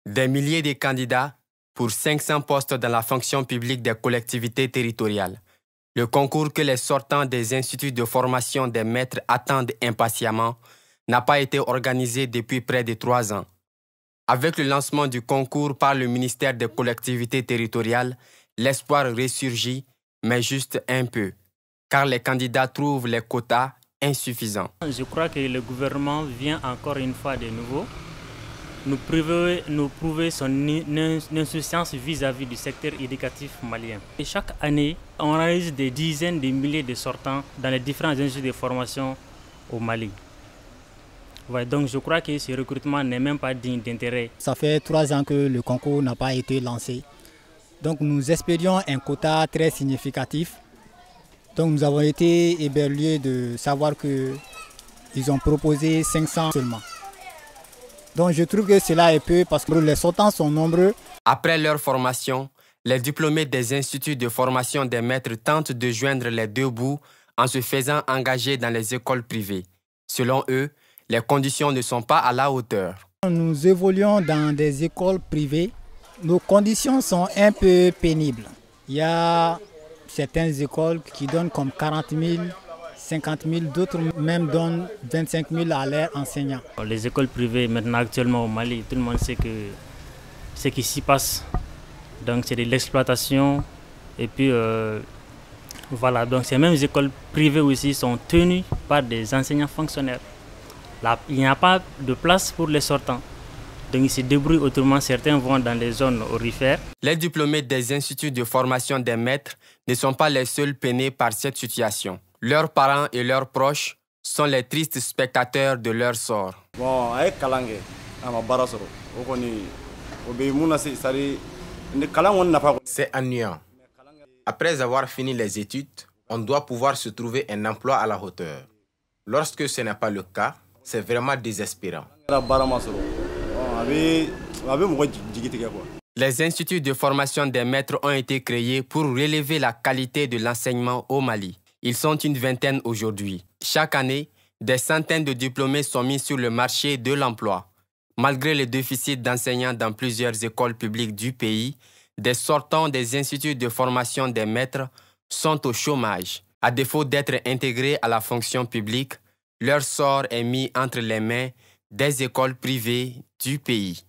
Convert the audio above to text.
Des milliers de candidats pour 500 postes dans la fonction publique des collectivités territoriales. Le concours que les sortants des instituts de formation des maîtres attendent impatiemment n'a pas été organisé depuis près de 3 ans. Avec le lancement du concours par le ministère des collectivités territoriales, l'espoir ressurgit, mais juste un peu, car les candidats trouvent les quotas insuffisants. Je crois que le gouvernement vient encore une fois de nouveau nous prouver son insouciance vis-à-vis du secteur éducatif malien. Et chaque année, on réalise des dizaines de milliers de sortants dans les différents instituts de formation au Mali. Ouais, donc je crois que ce recrutement n'est même pas digne d'intérêt. Ça fait 3 ans que le concours n'a pas été lancé. Donc nous espérions un quota très significatif. Donc nous avons été éberlués de savoir qu'ils ont proposé 500 seulement. Donc je trouve que cela est peu parce que les sortants sont nombreux. Après leur formation, les diplômés des instituts de formation des maîtres tentent de joindre les deux bouts en se faisant engager dans les écoles privées. Selon eux, les conditions ne sont pas à la hauteur. Nous évoluons dans des écoles privées. Nos conditions sont un peu pénibles. Il y a certaines écoles qui donnent comme 40 000, 50 000, d'autres même donnent 25 000 à leurs enseignants. Les écoles privées maintenant actuellement au Mali, tout le monde sait que ce qui s'y passe, donc c'est de l'exploitation. Et puis voilà, donc ces mêmes écoles privées aussi sont tenues par des enseignants fonctionnaires. Là, il n'y a pas de place pour les sortants. Donc ils se débrouillent autrement, certains vont dans les zones aurifères. Les diplômés des instituts de formation des maîtres ne sont pas les seuls peinés par cette situation. Leurs parents et leurs proches sont les tristes spectateurs de leur sort. C'est ennuyant. Après avoir fini les études, on doit pouvoir se trouver un emploi à la hauteur. Lorsque ce n'est pas le cas, c'est vraiment désespérant. Les instituts de formation des maîtres ont été créés pour relever la qualité de l'enseignement au Mali. Ils sont une vingtaine aujourd'hui. Chaque année, des centaines de diplômés sont mis sur le marché de l'emploi. Malgré le déficit d'enseignants dans plusieurs écoles publiques du pays, des sortants des instituts de formation des maîtres sont au chômage. À défaut d'être intégrés à la fonction publique, leur sort est mis entre les mains des écoles privées du pays.